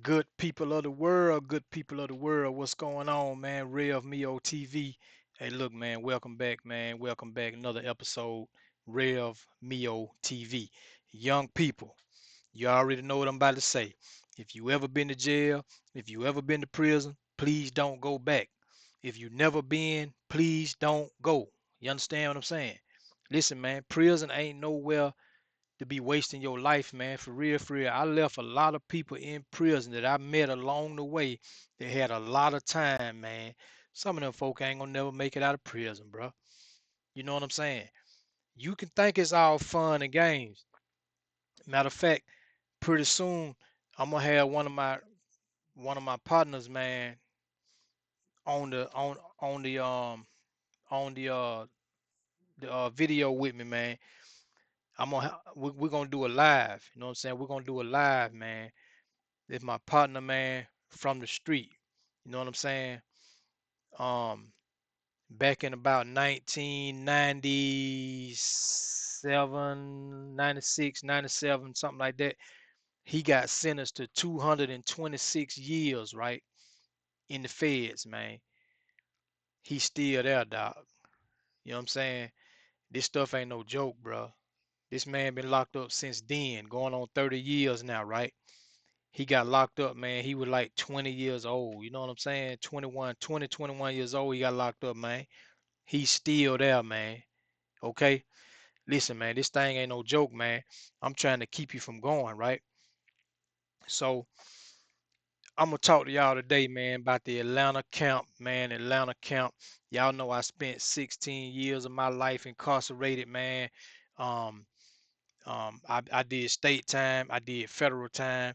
Good people of the world, what's going on, man? RevMeoTV. Hey, look, man, welcome back, man. Welcome back. Another episode, RevMeoTV. Young people, you already know what I'm about to say. If you ever been to jail, if you ever been to prison, please don't go back. If you never been, please don't go. You understand what I'm saying? Listen, man, prison ain't nowhere to be wasting your life, man. For real, for real. I left a lot of people in prison that I met along the way that had a lot of time, man. Some of them folk ain't gonna never make it out of prison, bro. You know what I'm saying? You can think it's all fun and games. Matter of fact, pretty soon I'm gonna have one of my partners, man, on the video with me, man. We're gonna do a live. You know what I'm saying? We're gonna do a live, man. It's my partner, man, from the street. You know what I'm saying? Um, Back in about 1997, 96, 97, something like that, he got sentenced to 226 years, right, in the feds, man. He's still there, dog. You know what I'm saying? This stuff ain't no joke, bro. This man been locked up since then, going on 30 years now, right? He got locked up, man. He was like 20 years old. You know what I'm saying? 21 years old. He got locked up, man. He's still there, man. Okay? Listen, man, this thing ain't no joke, man. I'm trying to keep you from going, right? So I'm gonna talk to y'all today, man, about the Atlanta camp, man. Atlanta camp. Y'all know I spent 16 years of my life incarcerated, man. Um, I did state time, I did federal time.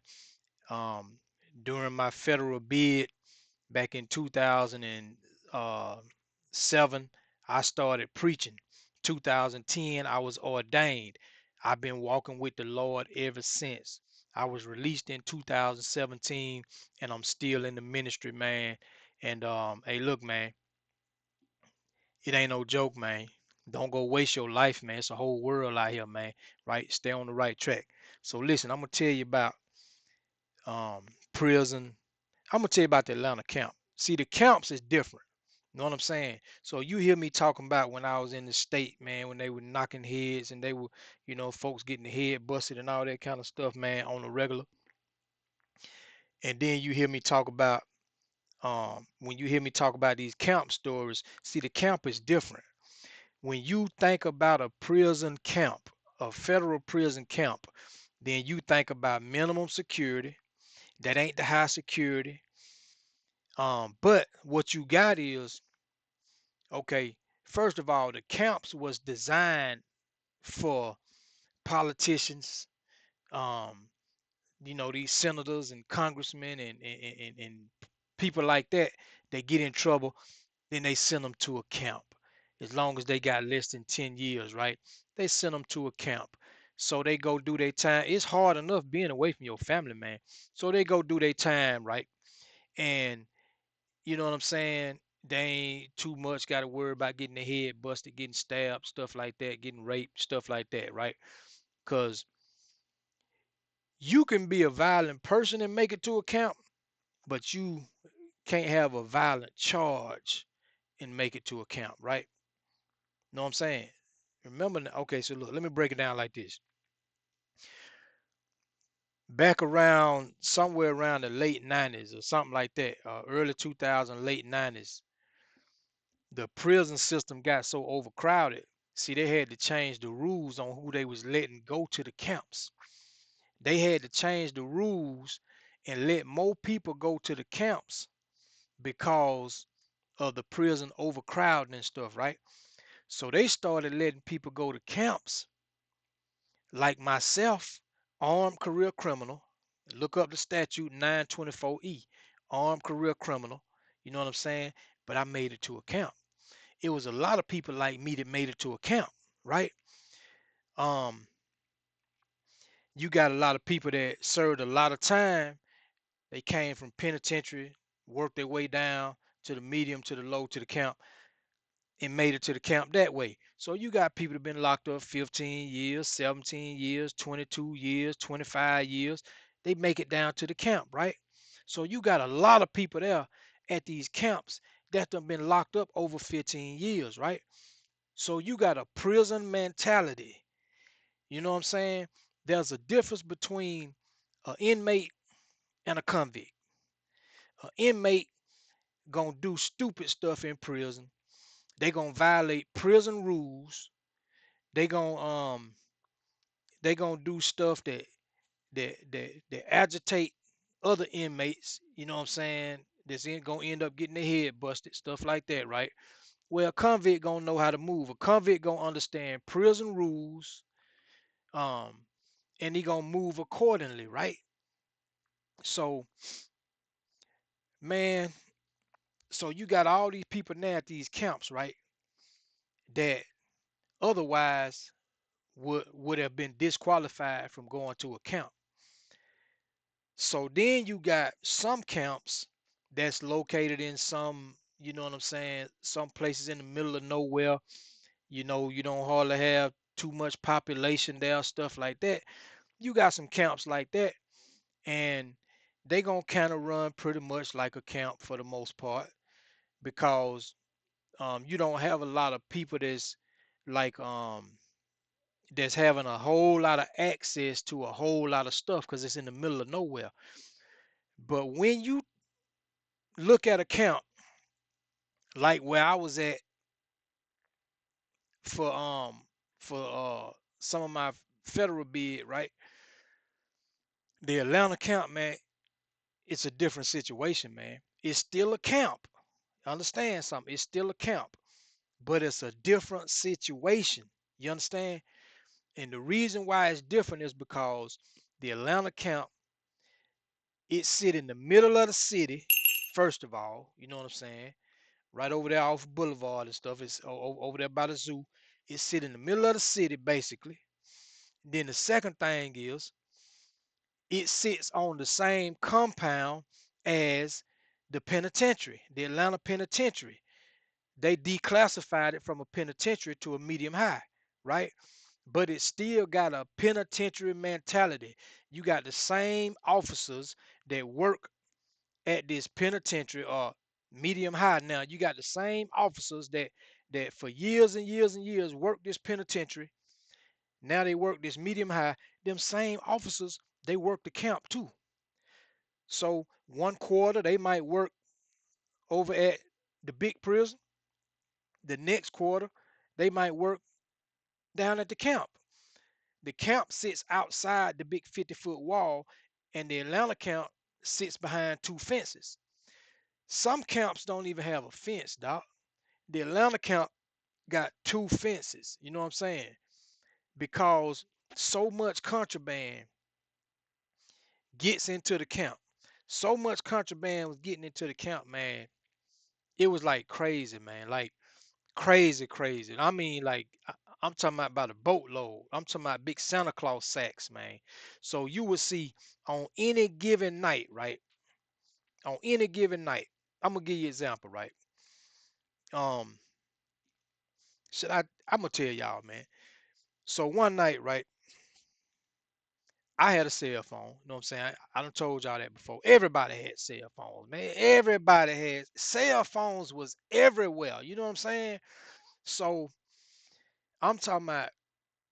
Um, During my federal bid, back in 2007, I started preaching. 2010, I was ordained. I've been walking with the Lord ever since. I was released in 2017, and I'm still in the ministry, man. And hey, look, man, it ain't no joke, man. Don't go waste your life, man. It's a whole world out here, man. Right? Stay on the right track. So listen, I'm gonna tell you about prison. I'm gonna tell you about the Atlanta camp. See, the camps is different. You know what I'm saying? So you hear me talking about when I was in the state, man, when they were knocking heads and they were, folks getting the head busted and all that kind of stuff, man, on the regular. And then you hear me talk about when you hear me talk about these camp stories, see the camp is different. When you think about a prison camp, a federal prison camp, then you think about minimum security. That ain't the high security. But what you got is, okay, first of all, the camps was designed for politicians, um, these senators and congressmen and people like that. They get in trouble, then they send them to a camp. As long as they got less than 10 years, right? They send them to a camp. So they go do their time. It's hard enough being away from your family, man. So they go do their time, right? And you know what I'm saying? They ain't too much got to worry about getting their head busted, getting stabbed, stuff like that, getting raped, stuff like that, right? Because you can be a violent person and make it to a camp, but you can't have a violent charge and make it to a camp, right? Know what I'm saying? Remember, okay, so look, let me break it down like this. Back around somewhere around the late 90s or something like that, early 2000, late 90s, the prison system got so overcrowded. See, they had to change the rules on who they was letting go to the camps. They had to change the rules and let more people go to the camps because of the prison overcrowding and stuff, right? So they started letting people go to camps like myself, armed career criminal. Look up the statute 924E, armed career criminal. You know what I'm saying? But I made it to a camp. It was a lot of people like me that made it to a camp, right? Um, you got a lot of people that served a lot of time. They came from penitentiary, worked their way down to the medium, to the low, to the camp, and made it to the camp that way. So you got people that been locked up 15 years, 17 years, 22 years, 25 years. They make it down to the camp, right? So you got a lot of people there at these camps that have been locked up over 15 years, right? So you got a prison mentality. You know what I'm saying? There's a difference between an inmate and a convict. An inmate gonna do stupid stuff in prison. They gonna violate prison rules. They gonna do stuff that agitate other inmates. You know what I'm saying? That's gonna end up getting their head busted, stuff like that, right? Well, a convict gonna know how to move. A convict gonna understand prison rules, um, and he gonna move accordingly, right? So, man, so you got all these people now at these camps, right? That otherwise would have been disqualified from going to a camp. So then you got some camps that's located in some, you know what I'm saying, some places in the middle of nowhere. You know, you don't hardly have too much population there, stuff like that. You got some camps like that, and they gonna kind of run pretty much like a camp for the most part because you don't have a lot of people like that's having a whole lot of access to a whole lot of stuff because it's in the middle of nowhere. But when you look at a camp like where I was at for some of my federal bid, right? The Atlanta camp, man, it's a different situation, man. It's still a camp. Understand something? It's still a camp, but it's a different situation. You understand? And the reason why it's different is because the Atlanta camp, it sit in the middle of the city, first of all, you know what I'm saying? Right over there off Boulevard and stuff. It's over there by the zoo. It sit in the middle of the city, basically. Then the second thing is it sits on the same compound as the penitentiary, the Atlanta penitentiary. They declassified it from a penitentiary to a medium high, right? But it still got a penitentiary mentality. You got the same officers that work at this penitentiary or medium high. Now you got the same officers that for years and years and years work this penitentiary. Now they work this medium high. Them same officers, they work the camp too. So one quarter they might work over at the big prison. The next quarter they might work down at the camp. The camp sits outside the big 50-foot wall, and the Atlanta camp sits behind two fences. Some camps don't even have a fence, doc. The Atlanta camp got two fences. You know what I'm saying? Because so much contraband gets into the camp. So much contraband was getting into the camp, man. It was like crazy, man. Like crazy, crazy. I mean, like I'm talking about a boatload. I'm talking about big Santa Claus sacks, man. So you would see on any given night, right? On any given night, I'm gonna give you an example, right? Um, should I'm gonna tell y'all, man. So one night, right? I had a cell phone. You know what I'm saying? I done told y'all that before. Everybody had cell phones, man. Everybody had cell phones was everywhere. You know what I'm saying? So I'm talking about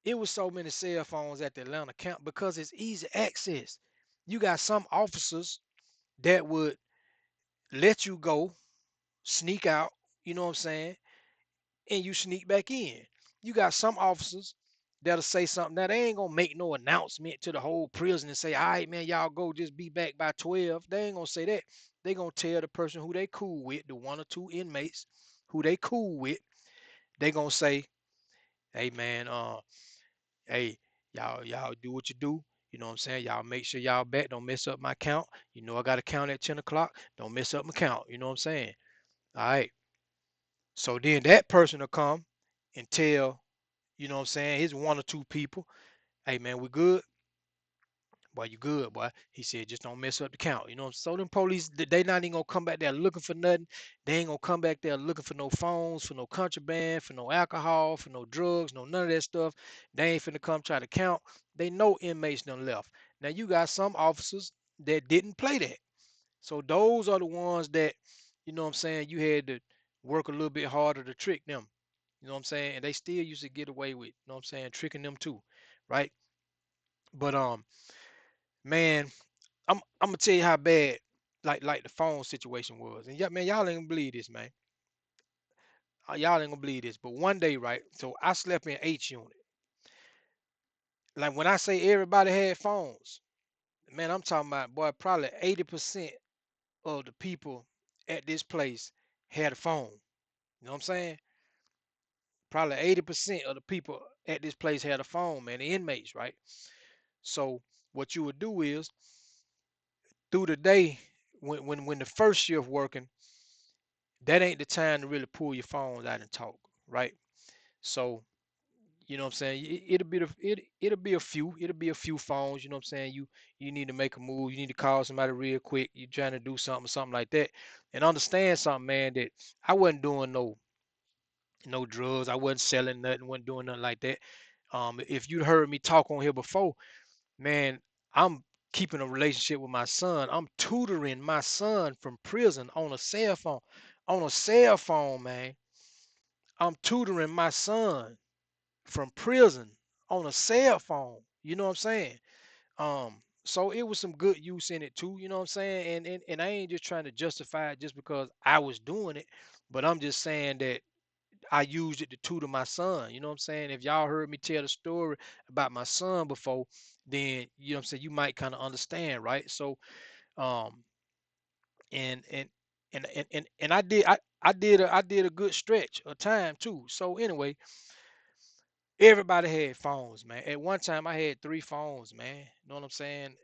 it was so many cell phones at the Atlanta camp because it's easy access. You got some officers that would let you go, sneak out, you know what I'm saying, and you sneak back in. You got some officers that'll say something that they ain't gonna make no announcement to the whole prison and say, all right, man, y'all go just be back by 12. They ain't gonna say that. They gonna tell the person who they cool with, the one or two inmates who they cool with, they gonna say, hey man, hey, y'all do what you do. You know what I'm saying? Y'all make sure y'all back. Don't mess up my count. You know I got to count at 10 o'clock. Don't mess up my count. You know what I'm saying? All right. So then that person will come and tell, you know what I'm saying, his one or two people, hey man, we good. Boy, you good, boy. He said, just don't mess up the count. You know, so them police, they not even gonna come back there looking for nothing. They ain't gonna come back there looking for no phones, for no contraband, for no alcohol, for no drugs, no none of that stuff. They ain't finna come try to count. They know inmates done left. Now you got some officers that didn't play that. So those are the ones that, you know what I'm saying, you had to work a little bit harder to trick them. You know what I'm saying? And they still used to get away with, you know what I'm saying, tricking them too, right? But man, I'm gonna tell you how bad like the phone situation was. And yeah, man, y'all ain't gonna believe this, man. Y'all ain't gonna believe this. But one day, right? So I slept in H unit. Like when I say everybody had phones, man, I'm talking about boy, probably 80% of the people at this place had a phone. You know what I'm saying? Probably 80% of the people at this place had a phone, man, the inmates, right? So what you would do is through the day, when the first shift working, that ain't the time to really pull your phones out and talk, right? So you know what I'm saying? It'll be a few phones, you know what I'm saying? You need to make a move, you need to call somebody real quick, you trying to do something like that. And understand something, man, that I wasn't doing no drugs, I wasn't selling nothing, wasn't doing nothing like that. If you heard me talk on here before, man, I'm keeping a relationship with my son. I'm tutoring my son from prison on a cell phone. On a cell phone, man. I'm tutoring my son from prison on a cell phone. You know what I'm saying? So it was some good use in it too, you know what I'm saying? And I ain't just trying to justify it just because I was doing it, but I'm just saying that I used it to tutor my son. You know what I'm saying? If y'all heard me tell the story about my son before, then you know what I'm saying, you might kind of understand, right? So um and and and I did a good stretch of time too. So anyway, everybody had phones, man. At one time, I had 3 phones, man. You know what I'm saying?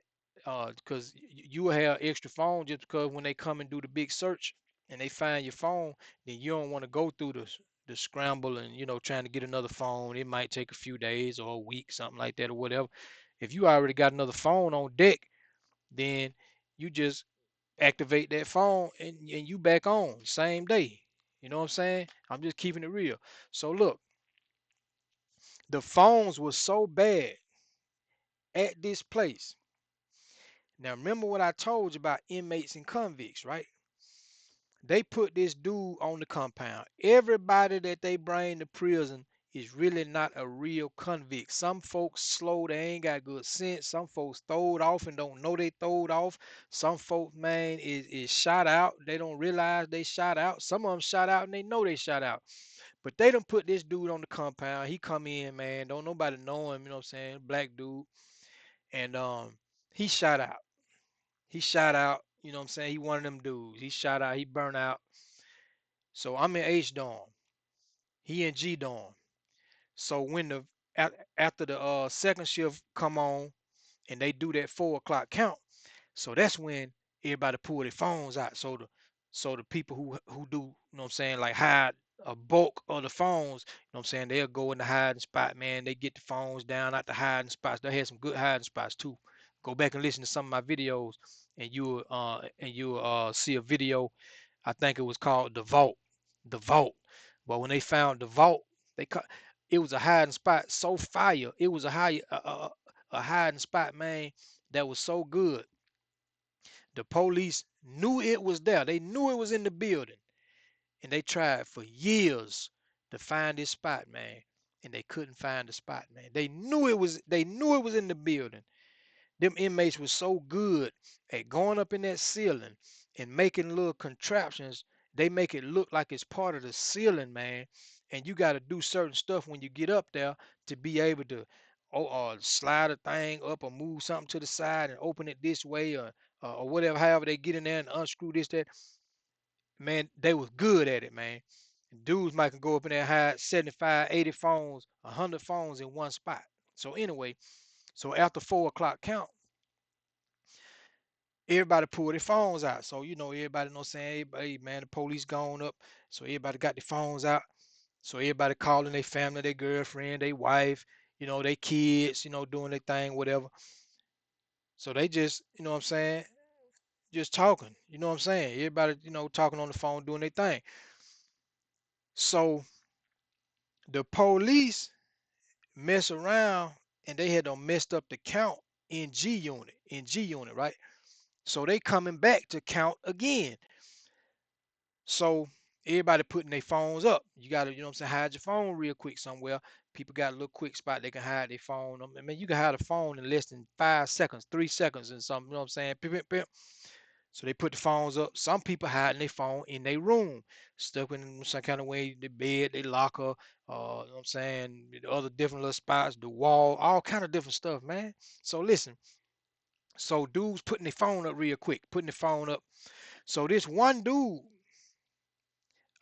Because you will have extra phone just because when they come and do the big search and they find your phone, then you don't want to go through the scramble and trying to get another phone. It might take a few days or a week, something like that, or whatever. If you already got another phone on deck, then you just activate that phone and you back on same day. You know what I'm saying? I'm just keeping it real. So look, the phones were so bad at this place. Now remember what I told you about inmates and convicts, right? They put this dude on the compound. Everybody that they bring to prison is really not a real convict. Some folks slow, they ain't got good sense. Some folks throwed off and don't know they throwed off. Some folks, man, is shot out. They don't realize they shot out. Some of them shot out and they know they shot out. But they done put this dude on the compound. He come in, man. Don't nobody know him, you know what I'm saying? Black dude. And he shot out. He shot out, you know what I'm saying? He one of them dudes. He shot out, he burned out. So I'm in H dorm. He in G dorm. So when after the second shift come on and they do that 4 o'clock count, so that's when everybody pull their phones out. So the people who do, you know what I'm saying, like hide a bulk of the phones, you know what I'm saying, they'll go in the hiding spot, man. They get the phones down out the hiding spots. They had some good hiding spots too. Go back and listen to some of my videos and you'll see a video. I think it was called The Vault. The Vault. But when they found the vault, they cut it was a hiding spot so fire. It was a hiding spot, man, that was so good. The police knew it was there. They knew it was in the building. And they tried for years to find this spot, man. And they couldn't find the spot, man. They knew it was in the building. Them inmates was so good at going up in that ceiling and making little contraptions. They make it look like it's part of the ceiling, man. And you got to do certain stuff when you get up there to be able to slide a thing up or move something to the side and open it this way or whatever. However they get in there and unscrew this that. Man, they was good at it, man. Dudes might can go up in there and hide 75, 80 phones, 100 phones in one spot. So anyway, so after 4 o'clock count, everybody pulled their phones out. So everybody know saying, hey man, the police gone up. So everybody got their phones out. So everybody calling their family, their girlfriend, their wife, their kids, doing their thing, whatever. So they just, what I'm saying, just talking. You know what I'm saying? Everybody, talking on the phone, doing their thing. So the police mess around and they had done messed up the count in G unit, right? So they coming back to count again. So everybody putting their phones up. You gotta, you know what I'm saying, hide your phone real quick somewhere. People got a little quick spot they can hide their phone. I mean, you can hide a phone in less than 5 seconds, 3 seconds, and something. You know what I'm saying? Pip, pip, pip. So they put the phones up. Some people hiding their phone in their room, stuck in some kind of way, the bed, they locker, you know what I'm saying, the other different little spots, the wall, all kind of different stuff, man. So listen, so dudes putting their phone up real quick, putting the phone up. So this one dude,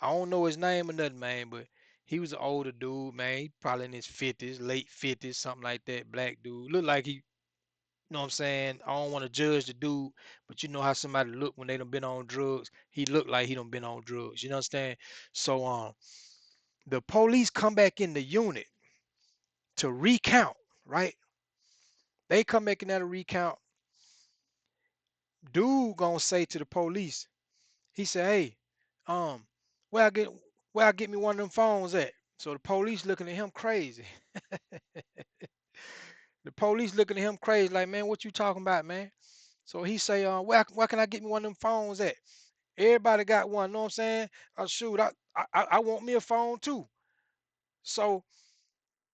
I don't know his name or nothing, man, but he was an older dude, man. He probably in his 50s, late 50s, something like that. Black dude. Look like he, you know what I'm saying? I don't want to judge the dude, but you know how somebody look when they done been on drugs. He looked like he done been on drugs. You know what I'm saying? So the police come back in the unit to recount, right? They come back in there to recount. Dude gonna say to the police, he said, "Hey, um, where I get where I get me one of them phones at?" So the police looking at him crazy. The police looking at him crazy, like, man, what you talking about, man? So he say, where can I get me one of them phones at? Everybody got one, know what I'm saying? Shoot, I want me a phone too. So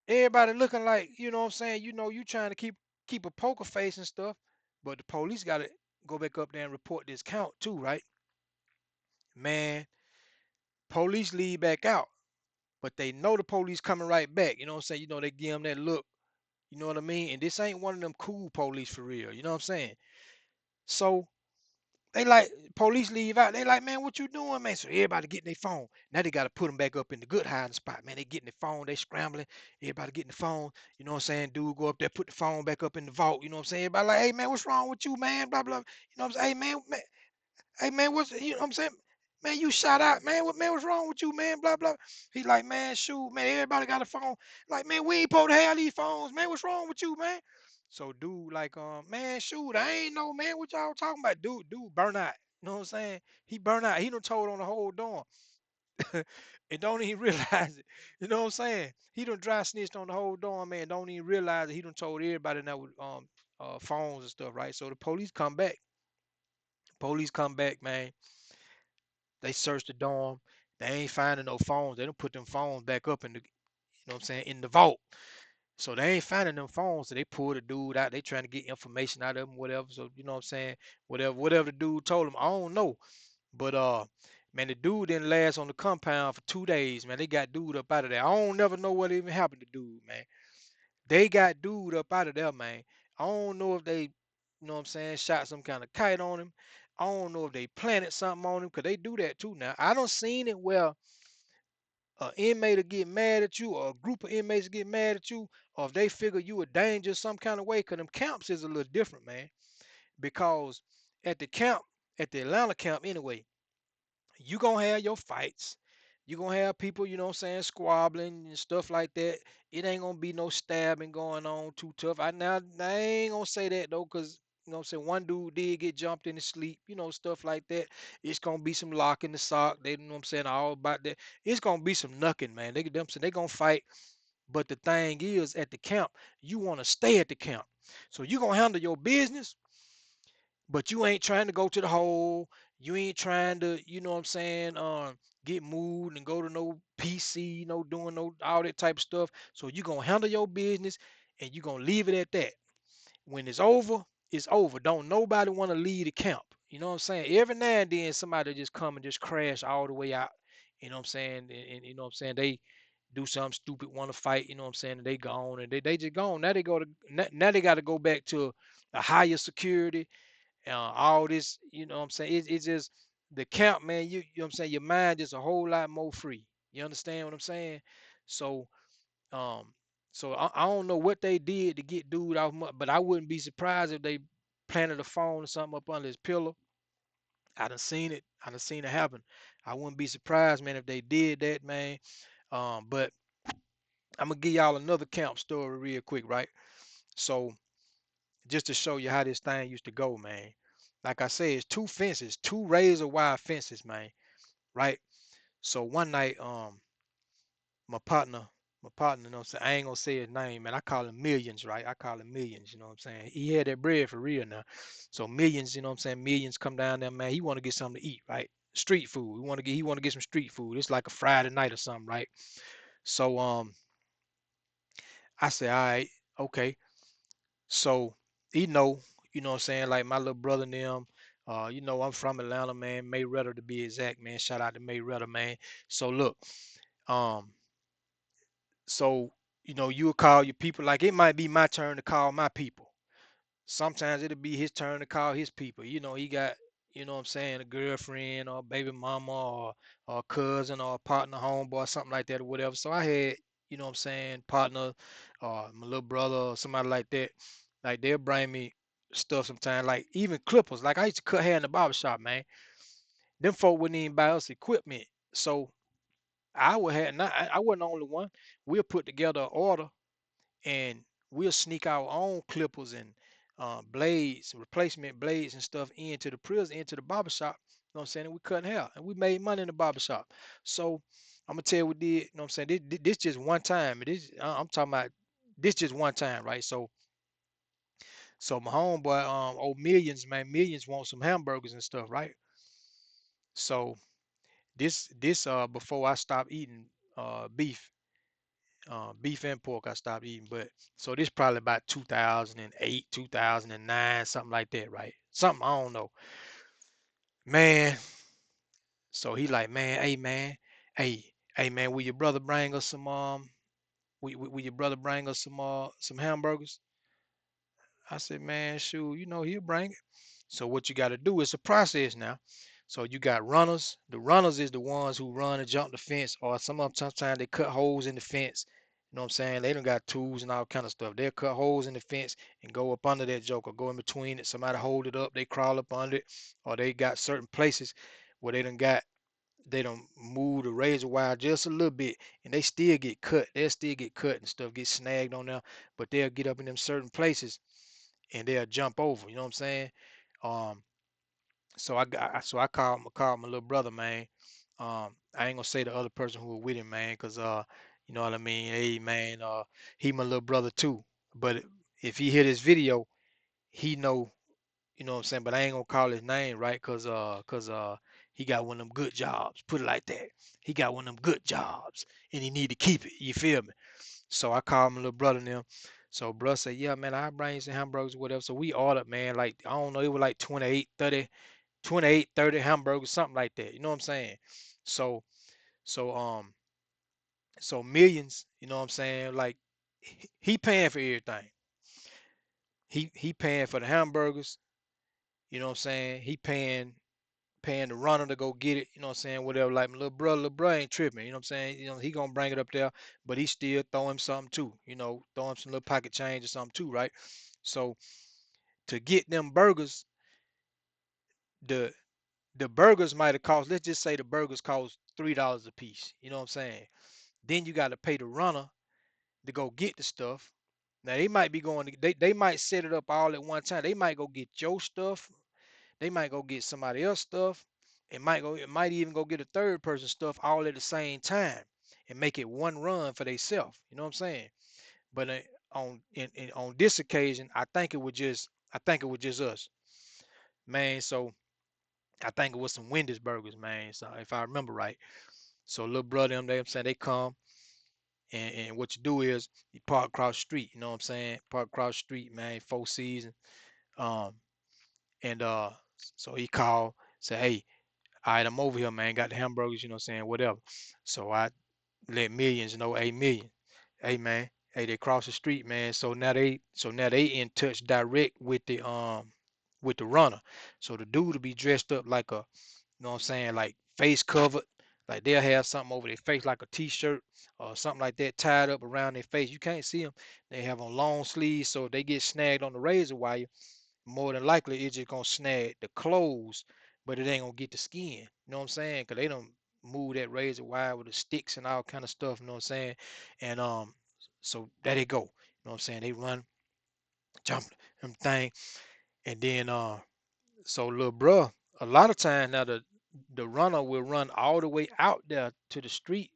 everybody looking like, you know what I'm saying, you trying to keep a poker face and stuff, but the police gotta go back up there and report this count too, right? Man, police leave back out, but they know the police coming right back. You know what I'm saying? They give them that look, you know what I mean? And this ain't one of them cool police for real, you know what I'm saying? So they like police leave out. They like, man, what you doing, man? So everybody getting their phone. Now they got to put them back up in the good hiding spot, man. They getting their phone. They scrambling. Everybody getting the phone. You know what I'm saying? Dude go up there, put the phone back up in the vault. You know what I'm saying? Everybody like, hey man, what's wrong with you, man? Blah blah. You know what I'm saying? Hey man, what's you know what I'm saying? Man, you shot out, man. What's wrong with you, man? Blah blah. He like, man, shoot, man. Everybody got a phone. Like, man, we ain't supposed to have these phones, man. What's wrong with you, man? So dude, like, man, shoot, I ain't know, man. What y'all talking about? Dude, burn out. You know what I'm saying? He burn out. He done told on the whole dorm. And don't even realize it. You know what I'm saying? He done dry snitched on the whole dorm, man. Don't even realize it. He done told everybody now with phones and stuff, right? So the police come back. Police come back, man. They searched the dorm. They ain't finding no phones. They don't put them phones back up in the, you know what I'm saying, in the vault. So they ain't finding them phones. So they pulled the dude out. They trying to get information out of him, whatever. So you know what I'm saying? Whatever the dude told him, I don't know. But man, the dude didn't last on the compound for 2 days, man. They got dude up out of there. I don't never know what even happened to dude, man. They got dude up out of there, man. I don't know if they, you know what I'm saying, shot some kind of kite on him. I don't know if they planted something on him, because they do that too now. I don't seen it where an inmate will get mad at you, or a group of inmates get mad at you, or if they figure you a danger some kind of way, because them camps is a little different, man. Because at the camp, at the Atlanta camp anyway, you gonna have your fights. You gonna have people, you know what I'm saying, squabbling and stuff like that. It ain't gonna be no stabbing going on too tough. I ain't gonna say that though, cause you know what I'm saying, one dude did get jumped in his sleep, stuff like that. It's gonna be some lock in the sock. They, you know what I'm saying, all about that. It's gonna be some knucking, man. They gonna fight. But the thing is, at the camp, you wanna stay at the camp. So you gonna handle your business, but you ain't trying to go to the hole. You ain't trying to, you know what I'm saying, get moved and go to no PC, no doing no all that type of stuff. So you gonna handle your business and you gonna leave it at that. When it's over, it's over. Don't nobody want to leave the camp. You know what I'm saying? Every now and then somebody just come and just crash all the way out. You know what I'm saying? And you know what I'm saying? They do something stupid, want to fight, you know what I'm saying? And they gone and they just gone. Now they go to now they got to go back to a higher security, all this, you know what I'm saying? It's just the camp, man. You know what I'm saying? Your mind is a whole lot more free. You understand what I'm saying? So, um, I don't know what they did to get dude off, but I wouldn't be surprised if they planted a phone or something up under his pillow. I done seen it. I done seen it happen. I wouldn't be surprised, man, if they did that, man. But I'm gonna give y'all another camp story real quick, right? So just to show you how this thing used to go, man. Like I said, it's two fences, two razor wire fences, man. Right. So one night, my partner, My partner, you know what I'm saying? I ain't gonna say his name, man. I call him Millions, right? I call him Millions, you know what I'm saying? He had that bread for real now. So Millions, you know what I'm saying? Millions come down there, man. He wanna get something to eat, right? Street food. He wanna get some street food. It's like a Friday night or something, right? So I said, all right, okay. So he know, you know what I'm saying, like my little brother and them, I'm from Atlanta, man, Mayweather to be exact, man. Shout out to Mayweather, man. So look, um, so you'll call your people, like it might be my turn to call my people. Sometimes it'll be his turn to call his people. He got, what I'm saying, a girlfriend or a baby mama or a cousin or a partner, homeboy, something like that or whatever. So I had, what I'm saying, partner or my little brother or somebody like that. Like they'll bring me stuff sometimes, like even clippers. Like I used to cut hair in the barber shop, man. Them folk wouldn't even buy us equipment. So I would have not I wasn't the only one. We'll put together an order and we'll sneak our own clippers and blades, replacement blades and stuff into the prison, into the barber shop. You know what I'm saying? And we cutting hair and we made money in the barber shop. So I'm gonna tell you what we did. You know what I'm saying? This just one time. I'm talking about this just one time, right? So my homeboy, old Millions, man, Millions want some hamburgers and stuff, right? So this before I stopped eating beef. Beef and pork I stopped eating, but so this probably about 2008, 2009, something like that, right? Something I don't know, man. So he like, man, hey man, will your brother bring us some will your brother bring us some hamburgers? I said, man, shoot, he'll bring it. So what you got to do is a process now. So you got runners. The runners is the ones who run and jump the fence, or sometimes they cut holes in the fence. You know what I'm saying? They don't got tools and all kind of stuff. They'll cut holes in the fence and go up under that joke or go in between it. Somebody hold it up, they crawl up under it, or they got certain places where they don't move the razor wire just a little bit and they still get cut. They'll still get cut and stuff, get snagged on there, but they'll get up in them certain places and they'll jump over. You know what I'm saying? Um, so I called my little brother, man. I ain't gonna say the other person who was with him, man, cause you know what I mean. Hey, man, he my little brother too. But if he hear this video, he know, you know what I'm saying. But I ain't gonna call his name, right? Cause he got one of them good jobs. Put it like that. He got one of them good jobs, and he need to keep it. You feel me? So I called my little brother and them. So bro said, yeah, man, I bring you some hamburgers, whatever. So we ordered, man, like, I don't know, it was like 28, 30 hamburgers, something like that. You know what I'm saying? So, so, so Millions, you know what I'm saying? Like, he paying for everything. He paying for the hamburgers, you know what I'm saying? He paying the runner to go get it, you know what I'm saying? Whatever, like my little brother ain't tripping, you know what I'm saying? He gonna bring it up there, but he still throw him something too, throw him some little pocket change or something too, right? So to get them burgers, the the burgers might have cost, let's just say the burgers cost $3 a piece, you know what I'm saying? Then you got to pay the runner to go get the stuff. Now they might be going to, they might set it up all at one time. They might go get your stuff. They might go get somebody else stuff. It might even go get a third person stuff all at the same time and make it one run for themselves. You know what I'm saying? But on this occasion, I think it was just us, man. So I think it was some Wendy's burgers, man. So if I remember right. So little brother, them, I'm saying they come and what you do is you park across the street. You know what I'm saying? Park across the street, man. Four season. Um, and so he called, say, hey, all right, I'm over here, man. Got the hamburgers, you know what I'm saying? Whatever. So I let Millions know, hey, Million, hey, man, hey, they cross the street, man. So now they in touch direct with the runner. So the dude will be dressed up like a, you know what I'm saying, like face covered. Like they'll have something over their face like a t-shirt or something like that tied up around their face. You can't see them. They have on long sleeves, so if they get snagged on the razor wire, more than likely it's just gonna snag the clothes, but it ain't gonna get the skin. You know what I'm saying? Cause they don't move that razor wire with the sticks and all kind of stuff. You know what I'm saying? And so there they go. You know what I'm saying? They run, jump them thing, and then so little bruh, a lot of times now the runner will run all the way out there to the street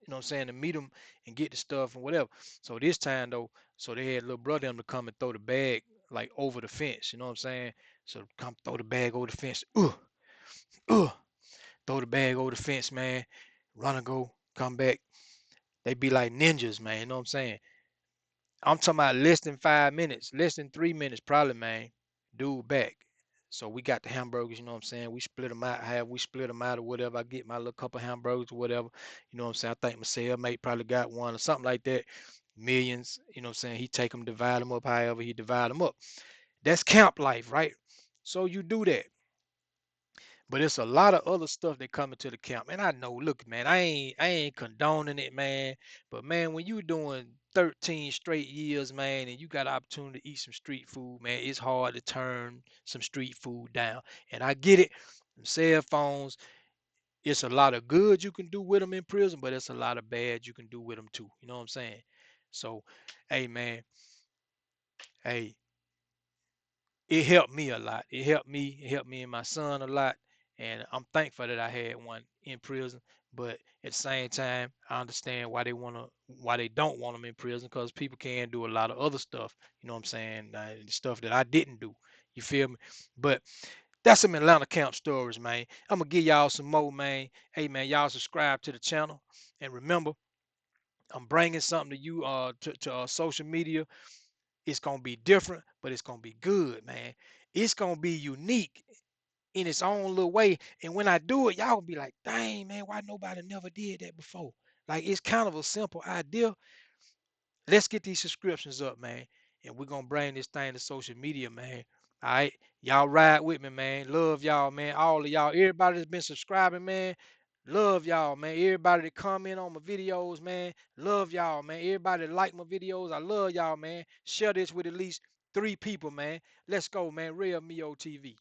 you know what I'm saying, to meet them and get the stuff and whatever. So this time though, so they had little brother them to come and throw the bag like over the fence, you know what I'm saying? So come throw the bag over the fence. Uh, throw the bag over the fence, man. Run and go, come back. They be like ninjas, man. You know what I'm saying? I'm talking about less than 5 minutes, less than 3 minutes, probably, man. Dude back. So we got the hamburgers, you know what I'm saying? We split them out, have we split them out or whatever. I get my little couple hamburgers or whatever. You know what I'm saying? I think my cellmate probably got one or something like that. Millions, you know what I'm saying? He take them, divide them up, however he divide them up. That's camp life, right? So you do that. But it's a lot of other stuff that come into the camp. And I know, look, man, I ain't condoning it, man. But man, when you doing 13 straight years, man, and you got an opportunity to eat some street food, man, it's hard to turn some street food down. And I get it. Cell phones, it's a lot of good you can do with them in prison, but it's a lot of bad you can do with them too. You know what I'm saying? So, hey, man, hey, it helped me a lot. It helped me and my son a lot. And I'm thankful that I had one in prison. But at the same time, I understand why they don't want them in prison, because people can do a lot of other stuff. You know what I'm saying? Stuff that I didn't do. You feel me? But that's some Atlanta camp stories, man. I'm gonna give y'all some more, man. Hey, man, y'all subscribe to the channel, and remember, I'm bringing something to you to social media. It's gonna be different, but it's gonna be good, man. It's gonna be unique in its own little way. And when I do it, y'all gonna be like, dang, man, why nobody never did that before? Like, it's kind of a simple idea. Let's get these subscriptions up, man. And we're gonna bring this thing to social media, man. All right. Y'all ride with me, man. Love y'all, man. All of y'all, everybody that's been subscribing, man. Love y'all, man. Everybody that comment on my videos, man. Love y'all, man. Everybody that like my videos, I love y'all, man. Share this with at least 3 people, man. Let's go, man. RevMeoTV.